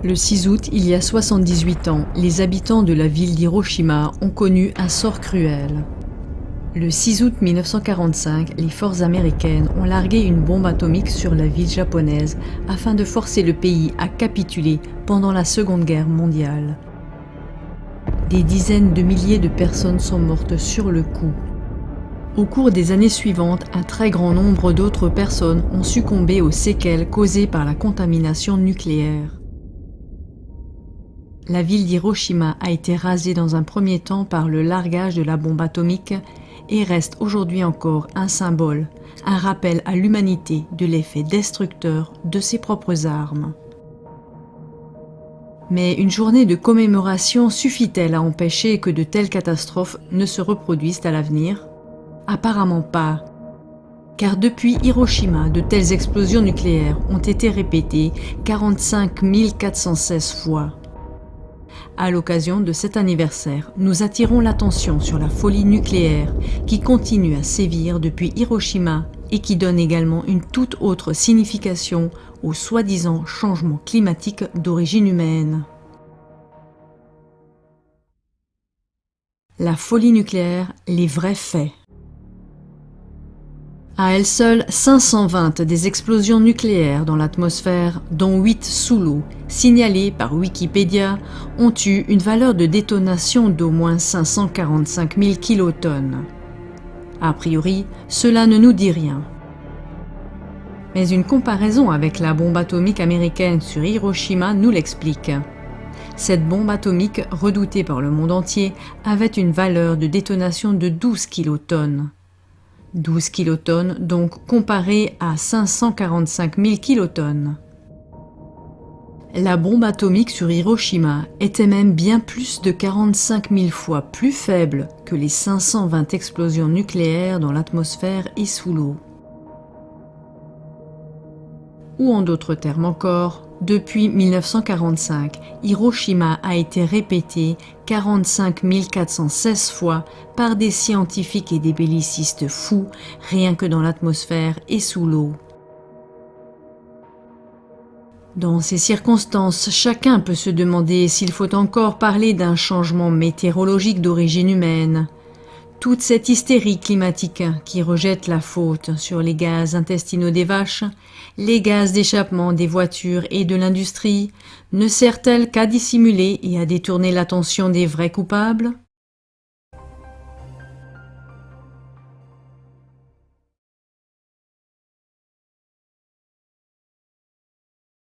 Le 6 août, il y a 78 ans, les habitants de la ville d'Hiroshima ont connu un sort cruel. Le 6 août 1945, les forces américaines ont largué une bombe atomique sur la ville japonaise afin de forcer le pays à capituler pendant la Seconde Guerre mondiale. Des dizaines de milliers de personnes sont mortes sur le coup. Au cours des années suivantes, un très grand nombre d'autres personnes ont succombé aux séquelles causées par la contamination nucléaire. La ville d'Hiroshima a été rasée dans un premier temps par le largage de la bombe atomique et reste aujourd'hui encore un symbole, un rappel à l'humanité de l'effet destructeur de ses propres armes. Mais une journée de commémoration suffit-elle à empêcher que de telles catastrophes ne se reproduisent à l'avenir? Apparemment pas. Car depuis Hiroshima, de telles explosions nucléaires ont été répétées 45 416 fois. À l'occasion de cet anniversaire, nous attirons l'attention sur la folie nucléaire qui continue à sévir depuis Hiroshima et qui donne également une toute autre signification au soi-disant changement climatique d'origine humaine. La folie nucléaire, les vrais faits. À elles seules, 520 des explosions nucléaires dans l'atmosphère, dont 8 sous l'eau, signalées par Wikipédia, ont eu une valeur de détonation d'au moins 545 000 kilotonnes. A priori, cela ne nous dit rien. Mais une comparaison avec la bombe atomique américaine sur Hiroshima nous l'explique. Cette bombe atomique, redoutée par le monde entier, avait une valeur de détonation de 12 kilotonnes. 12 kilotonnes donc comparées à 545 000 kilotonnes. La bombe atomique sur Hiroshima était même bien plus de 45 000 fois plus faible que les 520 explosions nucléaires dans l'atmosphère et sous l'eau. Ou en d'autres termes encore, depuis 1945, Hiroshima a été répété 45 416 fois par des scientifiques et des bellicistes fous, rien que dans l'atmosphère et sous l'eau. Dans ces circonstances, chacun peut se demander s'il faut encore parler d'un changement météorologique d'origine humaine. Toute cette hystérie climatique qui rejette la faute sur les gaz intestinaux des vaches, les gaz d'échappement des voitures et de l'industrie, ne sert-elle qu'à dissimuler et à détourner l'attention des vrais coupables ?